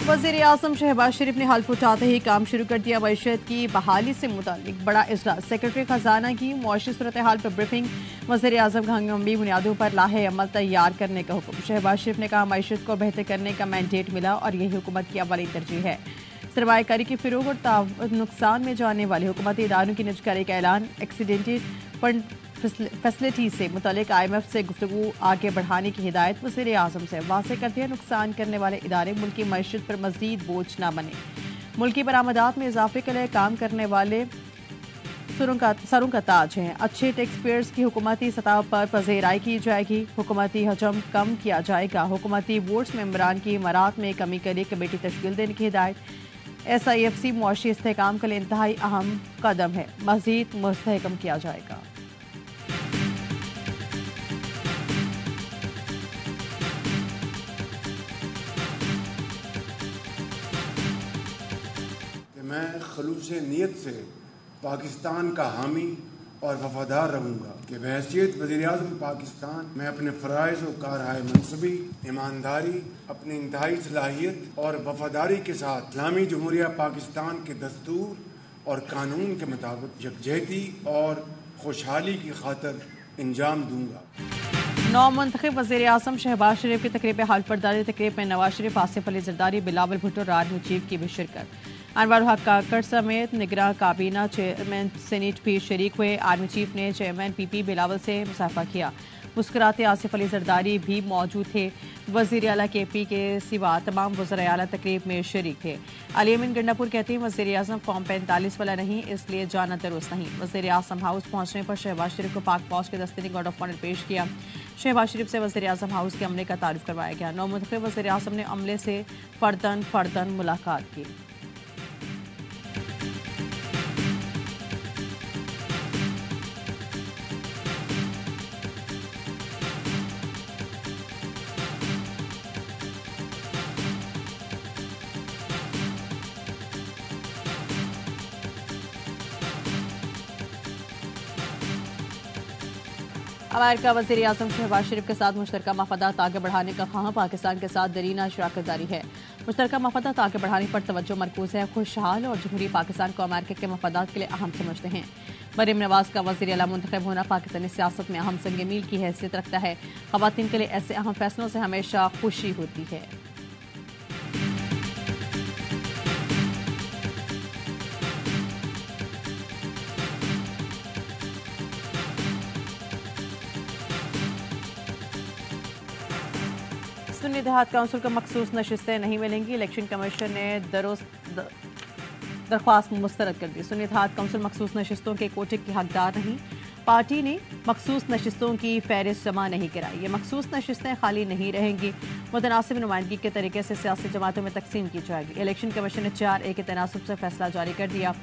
वज़ीर-ए-आज़म शहबाज शरीफ ने हल्फ उठाते ही काम शुरू कर दिया। मईशत की बहाली से मुताल्लिक बड़ा इजलास, सेक्रेटरी खजाना की मुआशी सूरत हाल पर ब्रीफिंग। वज़ीर-ए-आज़म का हंगामी बुनियादों पर लाहे अमल तैयार करने का हुक्म। शहबाज शरीफ ने कहा मईशत को बेहतर करने का मैंडेट मिला और यही हुकूमत की अव्वली तरजीह है। सरमायाकारी की फिरोग और नुकसान में जाने वाले हुकूमती इदारों की निजकारी का ऐलान। एक्सीडेंटेड फंड फैसिलिटी से मुतालिक IMF से गुफ्तगू आगे बढ़ाने की हिदायत। वज़ीर-ए-आज़म से वाज़ेह कर दिया नुकसान करने वाले इदारे मुल्की मईशत पर मज़ीद बोझ न बने। मुल्की बरामदात में इजाफे के लिए काम करने वाले सरों का ताज हैं। अच्छे टैक्स पेयर्स की हुकूमती सतह पर पज़ेराई की जाएगी। हुकूमती हजम कम किया जाएगा। हुकूमती बोर्ड्स मेंबरान की मरात में कमी के लिए कमेटी तश्कील देने की हिदायत। SIFC मुआशी इस्तेहकाम के लिए इंतहाई अहम कदम है, मज़ीद मुस्तहकम किया जाएगा। मैं खलूस नीयत से पाकिस्तान का हामी और वफादार रहूँगा कि बहैसियत वज़ीर-ए-आज़म पाकिस्तान मैं अपने फ़राइज़ और कारहाय मनसबी, ईमानदारी, अपनी इंतहाई सलाहियत और वफादारी के साथ इस्लामी जमहूरिया पाकिस्तान के दस्तूर और कानून के मुताबिक यकजहती और खुशहाली की खातिर अंजाम दूँगा। नौमुंतखब वज़ीर-ए-आज़म शहबाज शरीफ की तकरीब हाल बरदारी। तकरीब में नवाज शरीफ, आसिफ अली जरदारी, बिलावल भुट्टो और आर्मी चीफ की भी शिरकत। अनवर हक काकड़ समेत निगरान काबीना चेयरमैन सीनेट भी शरीक हुए। आर्मी चीफ ने चेयरमैन PP बिलावल से मुसाफा किया। मुस्कुराते आसिफ अली जरदारी भी मौजूद थे। वज़ीर आला KP के सिवा तमाम वज़राए आला तकरीब में शरीक थे। अली अमीन गंडापुर कहते हैं वज़ीर-ए-आज़म फॉर्म 45 वाला नहीं, इसलिए जाना दुरुस्त नहीं। वज़ीर-ए-आज़म हाउस पहुंचने पर शहबाज शरीफ को पाक फौज के दस्ते ने गार्ड ऑफ ऑनर पेश किया। शहबाज शरीफ से वज़ीर-ए-आज़म हाउस के अमले का तारुफ करवाया गया। नौमुंतखब वज़ीर-ए-आज़म ने अमले से फर्दन मुलाकात की। अमेरिका वज़ीर-ए-आज़म शहबाज शरीफ के साथ मुश्तरका मफादात आगे बढ़ाने का ख्वाह पाकिस्तान के साथ दरीना शराकत जारी है। मुश्तरका मफादात आगे बढ़ाने पर तवज्जो मरकूज है। खुशहाल और जमहूरी पाकिस्तान को अमेरिका के मफादात के लिए अहम समझते हैं। मरीम नवाज का वज़ीर आला मुंतखब होना पाकिस्तानी सियासत में अहम संग मील की हैसियत रखता है। ख़वातीन के लिए ऐसे अहम फैसलों से हमेशा खुशी होती है। सुन्नी देहात काउंसिल को मखसूस नशिस्तें नहीं मिलेंगी। इलेक्शन कमीशन ने दरख्वास्त मुस्तरद कर दी। सुन्नी देहात काउंसिल मखसूस नशिस्तों के कोटे की हकदार नहीं। पार्टी ने मखसूस नशिस्तों की फहरिस्त जमा नहीं कराई। ये मखसूस नशिस्तें खाली नहीं रहेंगी, मुतनासिब नुमाइंदगी के तरीके से सियासी जमातों में तकसीम की जाएगी। इलेक्शन कमीशन ने 4A के तनासब से फैसला जारी कर दिया।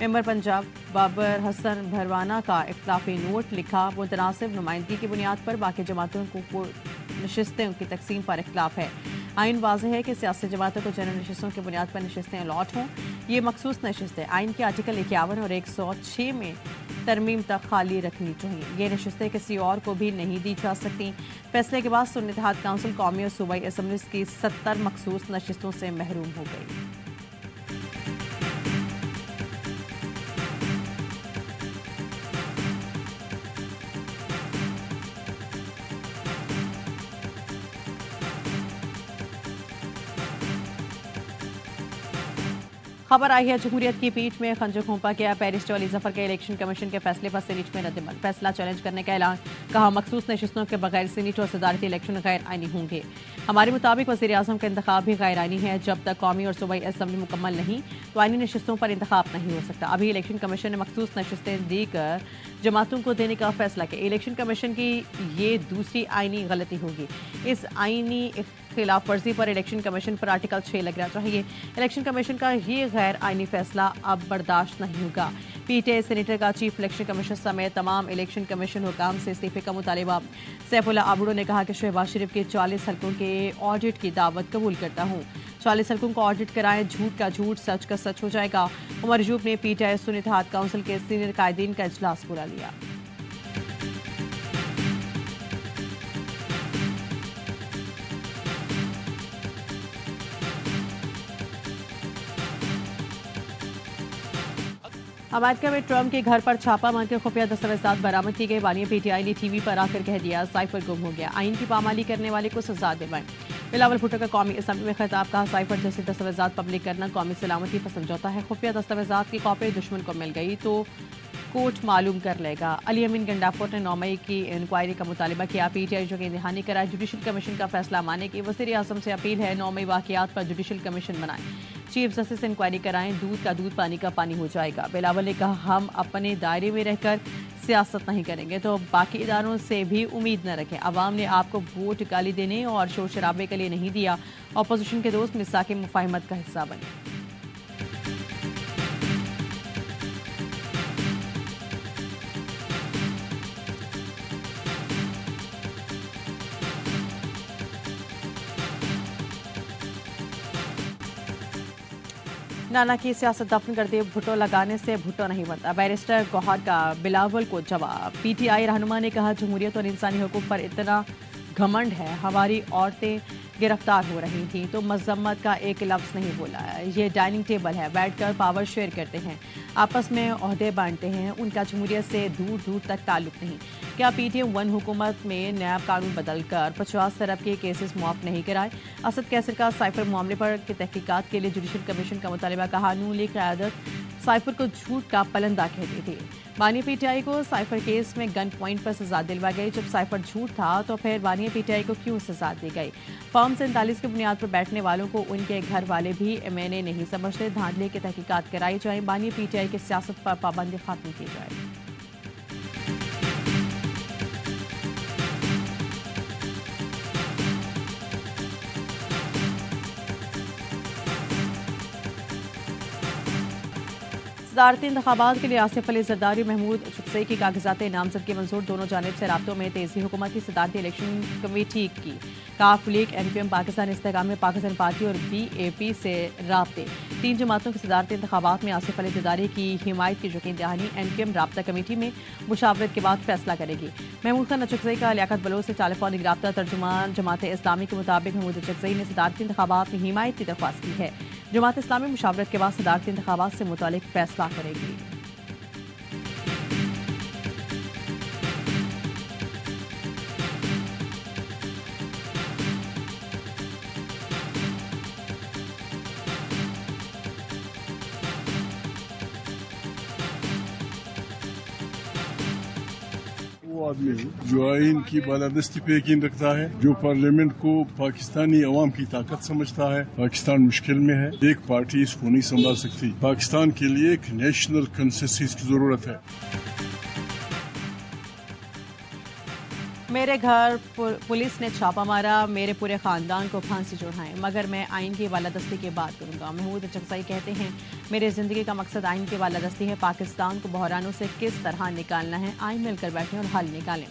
मेंबर पंजाब बाबर हसन भरवाना का इख्तिलाफी नोट लिखा। मुतनासिब नुमाइंदगी की बुनियाद पर बाकी जमातों को नशिस्तें की तकसीम पर इख्तिलाफ है। आइन वाज़ेह है कि सियासी जमातों को जनरल नशिस्तों की बुनियाद पर नशिस्तें अलॉट हों। ये मखसूस नशिस्तें आइन के आर्टिकल 51 और 106 में तरमीम तक खाली रखनी चाहिए। ये नशिस्तें किसी और को भी नहीं दी जा सकती। फैसले के बाद सुन्नी देहात काउंसिल कौमी और सूबाई असम्बलीज की 70 मखसूस नशिस्तों से महरूम हो गई। खबर आई है जमहूरियत की पीठ में खंजर घोंपा गया। बैरिस्टर अली जफर के इलेक्शन कमीशन के फैसले पर सीनेट में रद्दअमल। फैसला चैलेंज करने का ऐलान। कहा मखसूस नशिस्तों के बगैर सीनेट और सदारती इलेक्शन गैर आइनी होंगे। हमारे मुताबिक वज़ीर-ए-आज़म का इंतखाब भी गैर आइनी है। जब तक कौमी और सूबाई असम्बली मुकम्मल नहीं तो आइनी नशिस्तों पर इंतखाब नहीं हो सकता। अभी इलेक्शन कमीशन ने मखसूस नशिस्तें देकर जमातों को देने का फैसला किया। इलेक्शन कमीशन की ये दूसरी आइनी गलती होगी। इस आइनी खिलाफ वर्जी पर इलेक्शन कमीशन पर आर्टिकल 6 लगना चाहिए। इलेक्शन कमीशन का ये गैर आइनी फैसला अब बर्दाश्त नहीं होगा। PTA सीनेटर का चीफ इलेक्शन कमीशन समेत तमाम इलेक्शन कमीशन हुकाम से इस्तीफे का मुतालिबा। सैफुल्लाह आबड़ो ने कहा कि शहबाज शरीफ के 40 हल्कों के ऑडिट की दावत कबूल करता हूँ। 40 हल्कों को ऑडिट कराएं, झूठ का झूठ, सच का सच हो जाएगा। उमर यूब ने PTA सुन्नी देहात काउंसिल के सीनियर कायदीन का इजलास बुला लिया। अमेरिका में ट्रंप के घर पर छापा मारकर खुफिया दस्तावेजात बरामद की गई। बानी पीटीआई ने टीवी पर आकर कह दिया साइफर गुम हो गया, आइन की पामाली करने वाले को सजा दिलवाएं। बिलावल भुट्टो का कौमी असम्बली में खिताब, कहा साइफर जैसे दस्तावेजात पब्लिक करना कौमी सलामती पर समझौता है। खुफिया दस्तावेजात की कॉपी दुश्मन को मिल गई तो कोर्ट मालूम कर लेगा। अली अमीन गंडाफोर ने 9 मई की इंक्वायरी का मुतालबा किया। पीटीआई जो कि इंतहानी कराए, जुडिशल कमीशन का फैसला माने की। वज़ीर आज़म से अपील है 9 मई वाक़यात पर जुडिशल कमीशन बनाएं, चीफ जस्टिस से इंक्वायरी कराएं, दूध का दूध पानी का पानी हो जाएगा। बिलावल ने कहा हम अपने दायरे में रहकर सियासत नहीं करेंगे तो बाकी इदारों से भी उम्मीद न रखें। अवाम ने आपको वोट गाली देने और शोर शराबे के लिए नहीं दिया। अपोजिशन के दोस्त मिसाक मुफाहिमत का हिस्सा बने। नाना की सियासत दफन कर दिए, भुट्टो लगाने से भुट्टो नहीं बनता। बैरिस्टर गौहर का बिलावल को जवाब। पीटीआई रहनुमा ने कहा जमहूरियत और इंसानी हुकूक पर इतना घमंड है, हमारी औरतें गिरफ्तार हो रही थी तो मजम्मत का एक लफ्ज़ नहीं बोला। ये डाइनिंग टेबल है, बैठकर पावर शेयर करते हैं, आपस में ओहदे बांटते हैं, उनका जमहूरियत से दूर दूर तक ताल्लुक नहीं। क्या पीटीएम वन हुकूमत में नया कानून बदलकर 50 अरब के केसेस मुआफ नहीं कराए? असद कैसर का साइफर मामले पर तहकीकात के लिए जुडिशल कमीशन का मुतालबा, कहा नून लीग क़यादत साइफर को झूठ का पलंदा कहती थी। बानी पीटीआई को साइफर केस में गन पॉइंट पर सजा दिलवाई गई। जब साइफर झूठ था तो फिर बानी पीटीआई को क्यों सजा दी गई? फॉर्म 47 की बुनियाद पर बैठने वालों को उनके घर वाले भी मैंने नहीं समझते। धांधले की तहकीकात कराई जाए, बानी पीटीआई की सियासत पर पाबंदी खत्म की जाए। सदारती इंतखाबात के लिए आसिफ अली जरदारी महमूद चुकसई की कागजात नामजदगी मंजूर। दोनों जानिब से राब्तों में तेजी। हुकूमती सदारती इलेक्शन कमेटी की काफ लीग, एमक्यूएम, पाकिस्तान इस्तेकाम में पाकिस्तान पार्टी और बीएपी से राब्ते। 3 जमातों के सदारती इंतखाबात में आसिफ अली जरदारी की हिमायत की यकीन दहानी एमक्यूएम राब्ता कमेटी में मुशावरत के बाद फैसला करेगी। महमूद खान चुकसई का लियाकत बलोच से टेलीफोनिक राब्ता। तर्जुमान जमात इस्लामी के मुताबिक महमूद चुकसई ने सदारती इंतखाबात में हिमायत की दरख्वास्त की है। जमात इस्लामी मुशावरत के बाद सदारती इंतखाबात से मुतालिक फैसला करेगी। वो आदमी जो आइन की बालादस्ती पे यकीन रखता है, जो पार्लियामेंट को पाकिस्तानी अवाम की ताकत समझता है। पाकिस्तान मुश्किल में है, एक पार्टी इसको नहीं संभाल सकती। पाकिस्तान के लिए एक नेशनल कंसेंसस की जरूरत है। मेरे घर पुलिस ने छापा मारा, मेरे पूरे खानदान को फांसी चढ़ाएं, मगर मैं आइन की बालादस्ती की बात करूंगा। महमूद चुकसई कहते हैं मेरी जिंदगी का मकसद आइन की बालादस्ती है। पाकिस्तान को बहरानों से किस तरह निकालना है, आइन मिलकर बैठें और हल निकालें।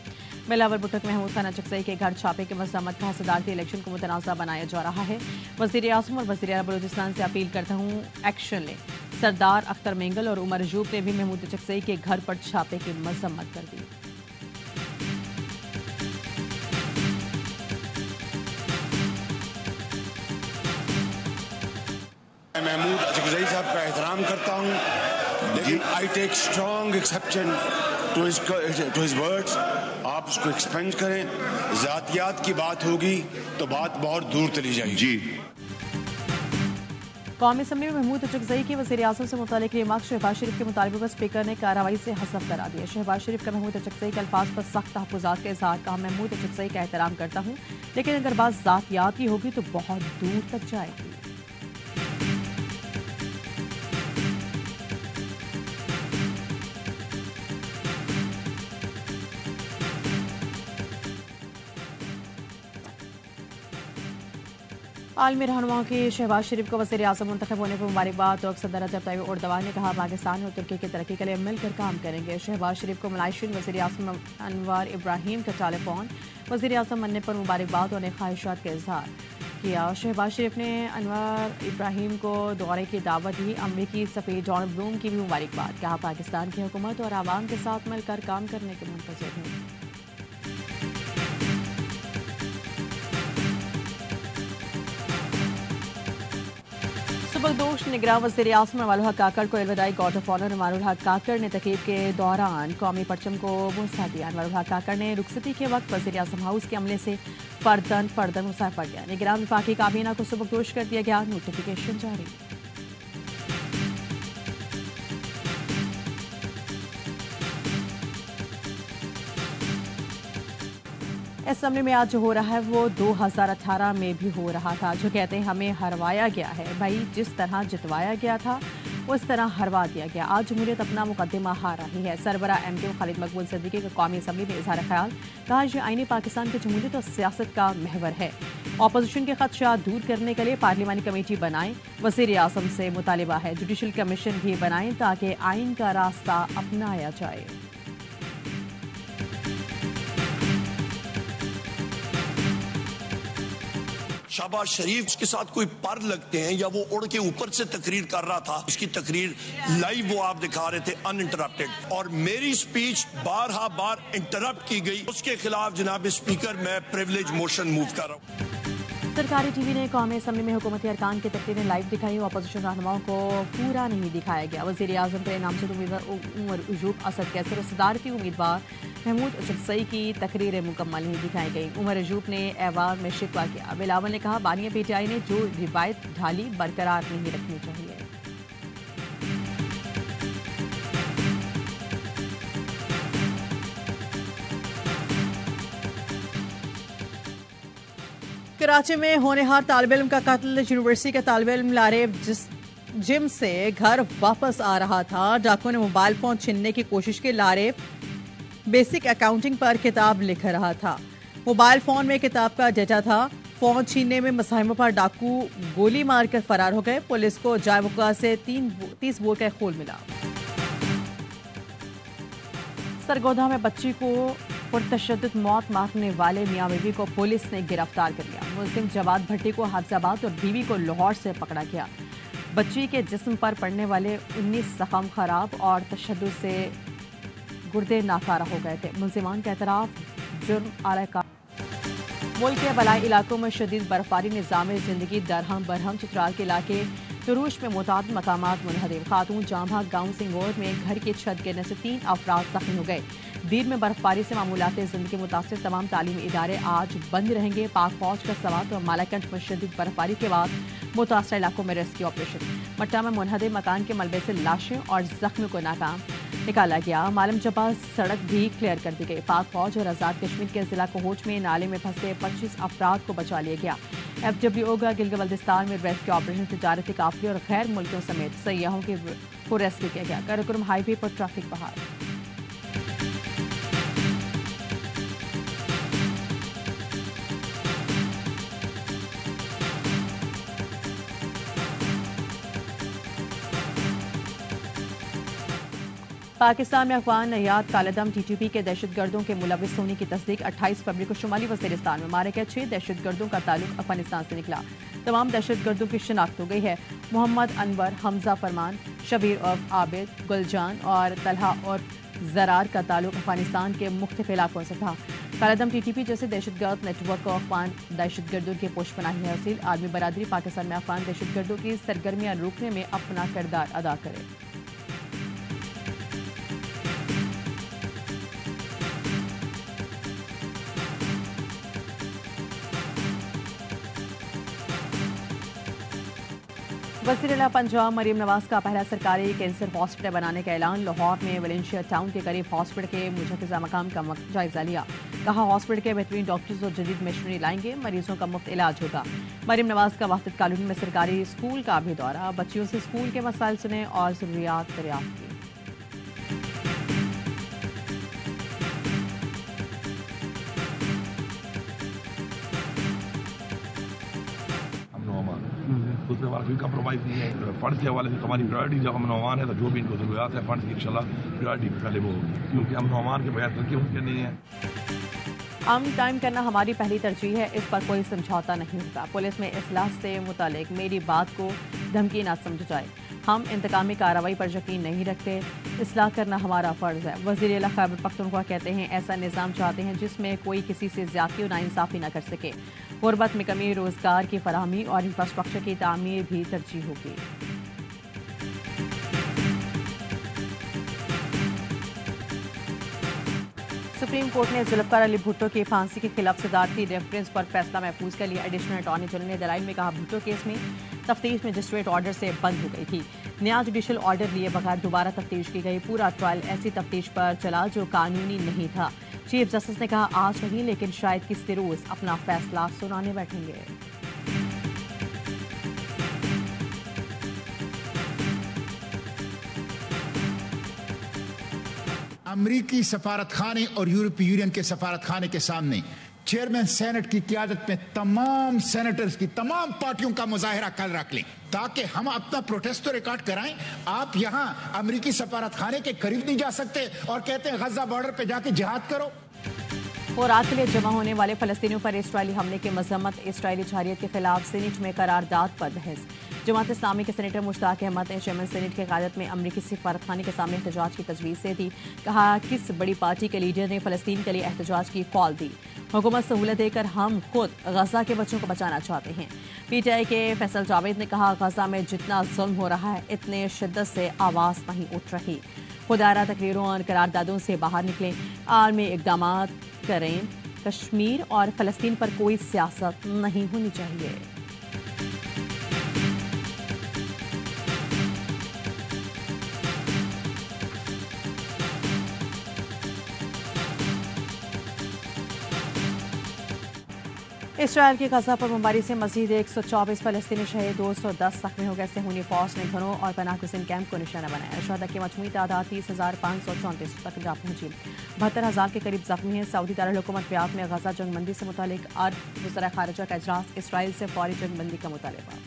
बिलावल भुट्टो के महमूद खान चुकसई के घर छापे की मजम्मत, कहा सदारती इलेक्शन को मुतनाज़ा बनाया जा रहा है। वज़ीर आज़म और वज़ीर आला बलूचिस्तान से अपील करता हूँ एक्शन लें। सरदार अख्तर मेंगल और उमर अयूब ने भी महमूद चुकसई के घर पर छापे की मजम्मत कर दी। महमूद चुकसई साहब का एहतराम करता हूँ, लेकिन I take strong exception to his words. आप उसको एक्सपेंड करें। जातियात की बात होगी तो बात बहुत दूर चली जाएगी। जी कौमी असम्बली में महमूद चुकसई की वज़ीर आज़म से मुतालिक रिमार्क शहबाज शरीफ के मुतालबे पर स्पीकर ने कार्रवाई से हसफ करा दिया। शहबाज शरीफ का महमूद चुकसई के अल्फाज पर सख्त तहफ़्फ़ुज़ात का इज़हार, कहा महमूद चुकसई का एहतराम करता हूँ, लेकिन अगर बात जातियात की होगी तो बहुत दूर तक जाएगी। आलमी रहनुमाओं की शहबाज शरीफ को वज़ीर आज़म मुंतखब होने पर मुबारकबाद। तुर्क सदर रजब तैयब एर्दोगान ने कहा पाकिस्तान और तुर्की की तरक्की के लिए मिलकर काम करेंगे। शहबाज शरीफ को मलाइशियन वज़ीर आज़म अनवर इब्राहिम का टेलीफोन, वज़ीर आज़म बनने पर मुबारकबाद और ख्वाहिशात का इजहार किया। शहबाज शरीफ ने अनवर इब्राहिम को दौरे की दावत दी। अमरीकी सफ़ीर जॉन ब्लूम की भी मुबारकबाद, कहा पाकिस्तान की हुकूमत और आवाम के साथ मिलकर काम करने के मुंतज़िर हूँ। सरबलदोश निगरान वज़ीर आज़म इमानुल हक काकड़ को इलविदाई गार्ड ऑफ ऑनर इमानुल हक काकड़ ने तकरीब के दौरान कौमी परचम को बुंसा दिया। इमानुल हक काकड़ ने रुखसती के वक्त वज़ीर आज़म हाउस के अमले से फर्दन मुसाफा किया। निगरान विफाकी काबीना को सबकदोश कर दिया गया। नोटिफिकेशन जारी। असम्बली में आज जो हो रहा है वो 2018 में भी हो रहा था। जो कहते हैं हमें हरवाया गया है, भाई जिस तरह जितवाया गया था उस तरह हरवा दिया गया। आज जमहूरियत अपना मुकदमा हार रही है। सरबरा MQ खालिद मकबूल सिद्दीकी का कौमी असम्बली में इजहार ख्याल, कहा यह आईनी पाकिस्तान की जमहूरियत और सियासत का महवर है। अपोजिशन के खदशात दूर करने के लिए पार्लिमानी कमेटी बनाएं। वज़ीर आज़म से मुतालिबा है जुडिशल कमीशन भी बनाएं ताकि आइन का रास्ता अपनाया जाए। शहबाज शरीफ के साथ कोई पर लगते हैं या वो उड़ के ऊपर से तकरीर कर रहा था, उसकी तकरीर लाइव वो आप दिखा रहे थे अनइंटरप्टेड, और मेरी स्पीच बार इंटरप्ट की गई। उसके खिलाफ जनाब स्पीकर मैं प्रिविलेज मोशन मूव कर रहा हूँ। सरकारी टीवी ने कौमी असम्बली में हुकूमती अरकान की तकरीरें लाइव दिखाई। अपोजिशन रहनुमाओं को पूरा नहीं दिखाया गया। वज़ीर आज़म के नामजद उम्मीदवार उमर उजूब, असद कैसर और सदारती उम्मीदवार महमूद अशरफई की तकरीरें मुकम्मल नहीं दिखाई गई। उमर उजूब ने ऐवान में शिकवा किया। बिलावल ने कहा बानिया PTI ने जो रिवायत ढाली बरकरार नहीं रखनी चाहिए। कराची में होनहार तालिब इल्म का कत्ल। यूनिवर्सिटी का तालिब इल्म लारेब जिम से घर वापस आ रहा था। डाकुओं ने मोबाइल फोन छीनने की कोशिश की। लारेब बेसिक अकाउंटिंग पर किताब लिख रहा था। मोबाइल फोन में किताब का डेटा था। फोन छीनने में मुसाहिमों पर डाकू गोली मारकर फरार हो गए। पुलिस को जायमुका से 30 बोर का खून मिला। सरगोधा में बच्ची को पुरतशद्दुद मौत मारने वाले मियां बीवी को पुलिस ने गिरफ्तार कर लिया। मुल्जिम जवाद भट्टी को हाफिजाबाद और बीवी को लाहौर से पकड़ा गया। बच्ची के जिस्म पर पड़ने वाले 19 जख्म खराब और तशद्दुद से गुर्दे नाकारा हो गए थे। मुल्जिमान के एतराफ जुर्म आला। मुल्क के बलाई इलाकों में शदीद बर्फबारी निज़ाम जिंदगी दरहम बरहम। चित्राल के इलाके तुरूश में मुताद मकामात मुनहदिम। खातून जामभाग गाँव सिंगोर में घर की छत गिरने से 3 अफराद जख्मी हो गए। दीर में बर्फबारी से मामूलात जिंदगी मुतासिर तमाम तालीमी इदारे आज बंद रहेंगे। पाक फौज का सवात और मालाकंठ में शदीद बर्फबारी के बाद मुतासर इलाकों में रेस्क्यू ऑपरेशन। मट्टा में मुनहदिम मकान के मलबे से लाशें और जख्मी को नाकाम निकाला गया। मालम जबा सड़क भी क्लियर कर दी गई। पाक फौज और आज़ाद कश्मीर के जिला कोहोच में नाले में फंसे 25 अफराद को बचा लिया गया। FWO का गिलगित बल्तिस्तान में रेस्क्यू ऑपरेशन तिजारती काफिले और गैर मुल्कियों समेत सयाहों को रेस्क्यू किया गया। कराकोरम हाईवे पर ट्रैफिक बहाल। पाकिस्तान में अफगान नयाद कालेदम TTP के दहशतगर्दों के मुलविस होने की तस्दीक। 28 फरवरी को शुमाली वज़ीरिस्तान में मारे गए 6 दहशतगर्दों का ताल्लुक अफगानिस्तान से निकला। तमाम दहशतगर्दों की शिनाख्त हो गई है। मोहम्मद अनवर, हमजा फरमान, शबीर उर्फ आबिद, गुलजान और तलहा और जरार का ताल्लुक अफगानिस्तान के मुख्तलिफ इलाकों से था। कालेदम TTP जैसे दहशतगर्द नेटवर्क को अफगान दहशतगर्दों की पोशपनाही हासिल। आलमी बरादरी पाकिस्तान में अफगान दहशतगर्दों की सरगर्मियां रोकने में अपना किरदार अदा करे। वज़ीर-ए-आला पंजाब मरीम नवाज का पहला सरकारी कैंसर हॉस्पिटल बनाने का ऐलान। लाहौर में वलेंशिया टाउन के करीब हॉस्पिटल के मुजव्वज़ा मकाम का जायजा लिया। कहा हॉस्पिटल के बेहतरीन डॉक्टर्स और जदीद मशीनरी लाएंगे, मरीजों का मुफ्त इलाज होगा। मरीम नवाज का वाहिद कॉलोनी में सरकारी स्कूल का भी दौरा। बच्चियों से स्कूल के मसाइल सुने और ज़रूरियात दरियाफ्त की। दूसरे वाला कोई कंप्रोमाइज़ नहीं है। फंड्स के हवाले से हमारी प्रायोरिटी जब अमन अमान है तो जो भी इनको ज़रूरत है फंड्स की इंशाल्लाह प्रायोरिटी पहले वो होगी, क्योंकि अमन अमान के बगैर तरक्की मुमकिन नहीं है। अमन कायम करना हमारी पहली तरजीह है, इस पर कोई समझौता नहीं होगा। पुलिस में इस्लाह से मुतालिक मेरी बात को धमकी न समझ जाए। हम इंतकामी कार्रवाई पर यकीन नहीं रखते, इस्लाह करना हमारा फ़र्ज़ है। वज़ीर आला खैबर पख्तूनख्वा कहते हैं ऐसा निज़ाम चाहते हैं जिसमें कोई किसी से ज़्यादती और नाइंसाफ़ी न कर सके। गुरबत में कमी, रोज़गार की फराहमी और इंफ्रास्ट्रक्चर की तामीर भी तरजीह होगी। सुप्रीम कोर्ट ने जुल्फ़िकार अली भुट्टो की फांसी के खिलाफ सदारती रेफरेंस पर फैसला महफूज कर लिया। एडिशनल अटॉर्नी जनरल ने दलाइल में कहा भुट्टो केस में तफ्तीश मजिस्ट्रेट ऑर्डर से बंद हो गई थी। नया जुडिशल ऑर्डर लिए बगैर दोबारा तफ्तीश की गई। पूरा ट्रायल ऐसी तफ्तीश पर चला जो कानूनी नहीं था। चीफ जस्टिस ने कहा आज नहीं लेकिन शायद किसी रोज अपना फैसला सुनाने बैठेंगे। अमरीकी सफारत खाने और यूरोपीय यूनियन के सफारत खाने के सामने चेयरमैन सेनेट की क़ियादत में तमाम सेनेटर्स की तमाम पार्टियों का मुजाहिरा कल रख लें ताकि हम अपना प्रोटेस्ट तो रिकॉर्ड कराएं। आप यहां अमरीकी सफारत खाने के करीब नहीं जा सकते और कहते हैं गजा बॉर्डर पे जाके जिहाद करो। और रात के लिए जमा होने वाले फलस्तीनियों पर इसराइली हमले की मजम्मत। इसराइली जहारियत के खिलाफ सीनेट में करारदाद पर बहस। जमात इस्लामी के सेनेटर मुश्ताक अहमद ने चेयरमैन सेनेट की क़यादत में अमरीकी सफारतखाने के सामने एहतजाज की तजवीज़ से दी। कहा किस बड़ी पार्टी के लीडर ने फलस्तीन के लिए एहतजाज की कॉल दी। हुकूमत सहूलत देकर हम खुद गजा के बच्चों को बचाना चाहते हैं। PTI के फैसल जावेद ने कहा गजा में जितना जुल्म हो रहा है इतने शिद्दत से आवाज़ नहीं उठ रही। खुदारा तकरीरों और करारदादों से बाहर निकलें, आलमी इक़दाम करें। कश्मीर और फलस्तीन पर कोई सियासत नहीं होनी चाहिए। इसराइल की गजा पर बमबारी से मजीद 124 फलस्तीनी शहीद, 210 जख्मी हो गए। सेहूनी फौज ने घरों और पनाह गुज़ीन कैंप को निशाना बनाया। शहदा की मजमूई तादाद 30,534 तक जा पहुंची। 72,000 के करीब जख्मी हैं। सऊदी दारुल-हुकूमत रियाद में गजा जंगबंदी से मुतालिक अरब वज़रा खारिजा का इजलास। इसराइल से फौरी जंगबंदी का मुतालबा।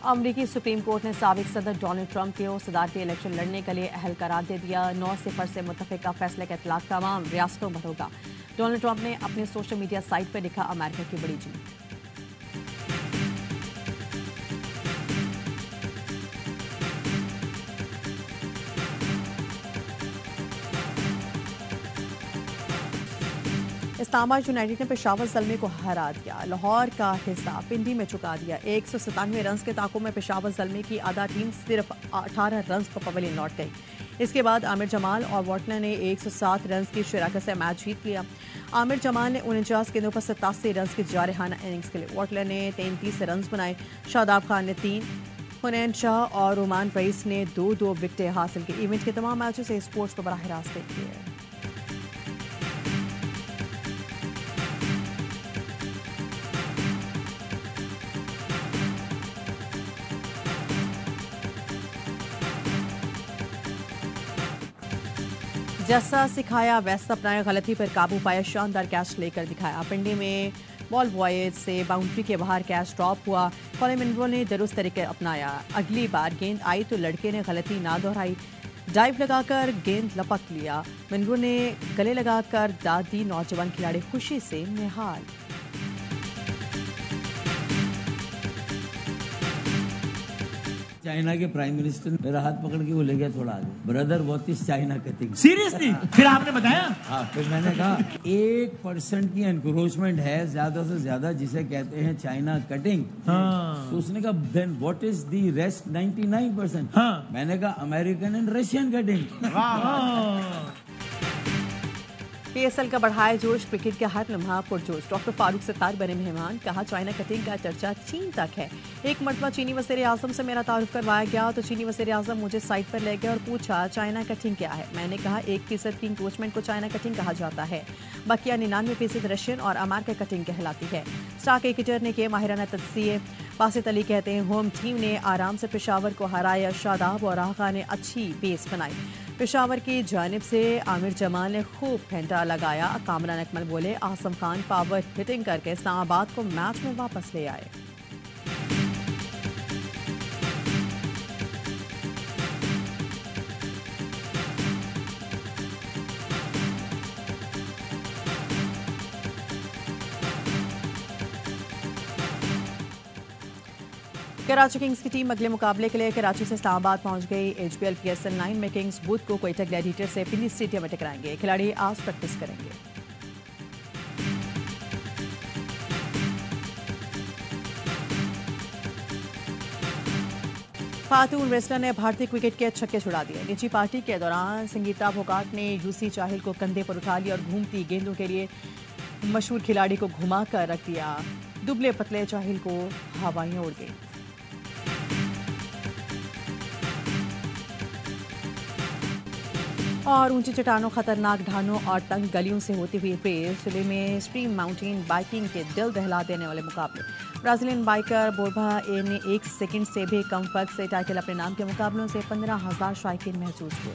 अमरीकी सुप्रीम कोर्ट ने साबिक सदर डोनाल्ड ट्रंप को सदारती इलेक्शन लड़ने के लिए अहल करार दे दिया। 9-0 से मुतफ़िका फैसले का इतलाक तमाम रियासतों पर होगा। डोनाल्ड ट्रंप ने अपने सोशल मीडिया साइट पर लिखा अमेरिका की बड़ी जीत। इस्लामाबाद यूनाइटेड ने पेशावर ज़ल्मे को हरा दिया। लाहौर का हिस्सा पिंडी में चुका दिया। 197 रन के ताक़ुब में पेशावर ज़ल्मे की आधा टीम सिर्फ 18 रन पर पवेलियन लौट गई। इसके बाद आमिर जमाल और वॉटलर ने 107 रन की शराकत से मैच जीत लिया। आमिर जमाल ने 49 गेंदों पर 87 रन की जारहाना इनिंग्स खेले। वॉटलर ने 33 रन बनाए। शादाब खान ने 3, हुनैन शाह और रोमान रईस ने 2-2 विकेटें हासिल की। इवेंट के तमाम मैचों से स्पोर्ट्स पर बराह रास्त देखिए। जैसा सिखाया वैसा अपनाया, गलती पर काबू पाया, शानदार कैच लेकर दिखाया। पिंडी में बॉल बॉय से बाउंड्री के बाहर कैच ड्रॉप हुआ। कॉलिन मुनरो ने दुरुस्त तरीके अपनाया। अगली बार गेंद आई तो लड़के ने गलती ना दोहराई, डाइव लगाकर गेंद लपक लिया। मुनरो ने गले लगाकर दाद दी। नौजवान खिलाड़ी खुशी से निहाल। चाइना के प्राइम मिनिस्टर ने मेरा हाथ पकड़ के वो ले गया थोड़ा आगे। Brother what is China cutting? Seriously? फिर आपने बताया? हाँ, फिर मैंने कहा 1% की एनक्रोचमेंट है ज्यादा से ज्यादा जिसे कहते हैं चाइना कटिंग। हाँ। तो उसने कहा then what is the rest 99%? हाँ। मैंने कहा American and Russian cutting. PSL का बढ़ाया जोश, क्रिकेट का हर लम्हा पुरजोश। डॉक्टर फारूक सत्तार बने मेहमान। कहा चाइना कटिंग का चर्चा चीन तक है। एक मरतबा चीनी वज़ीर आज़म से मेरा तारुफ करवाया गया तो चीनी वज़ीर आज़म मुझे साइड पर ले गए और पूछा चाइना कटिंग क्या है। मैंने कहा 1% की इंक्रोचमेंट को चाइना कटिंग कहा जाता है। बकिया 99% रशियन और अमेरिका कटिंग कहलाती है। स्टार क्रिकेटर ने किए माहिराना तजज़िये। बासित अली कहते हैं होम टीम ने आराम से पेशावर को हराया। शादाब और आगा ने अच्छी बेस बनाई। पेशावर की जानिब से आमिर जमाल ने खूब फेंटा लगाया। कामरान अकमल बोले आसम खान पावर हिटिंग करके इस्लामाबाद को मैच में वापस ले आए। कराची किंग्स की टीम अगले मुकाबले के लिए कराची से इस्लामाबाद पहुंच गई। HBL PSL 9 में किंग्स बुध को क्वेटा ग्लैडिएटर से पिंडी स्टेडियम में टकराएंगे। खिलाड़ी आज प्रैक्टिस करेंगे। खातून रेसलर ने भारतीय क्रिकेट के छक्के छुड़ा दिए। निजी पार्टी के दौरान संगीता फोगाट ने यूसी चाहिल को कंधे पर उठा लिया और घूमती गेंदों के लिए मशहूर खिलाड़ी को घुमाकर रख दिया। दुबले पतले चाहिल को हवाएं उड़ गई। और ऊंची चट्टानों, खतरनाक ढानों और तंग गलियों से होती हुई रेस चिली में स्ट्रीम माउंटेन बाइकिंग के दिल दहला देने वाले मुकाबले। ब्राजीलियन बाइकर बोर्बा ए ने 1 सेकंड से भी कम वक्त से टाइटल अपने नाम के मुकाबलों से 15,000 शायकीन महसूस हुए।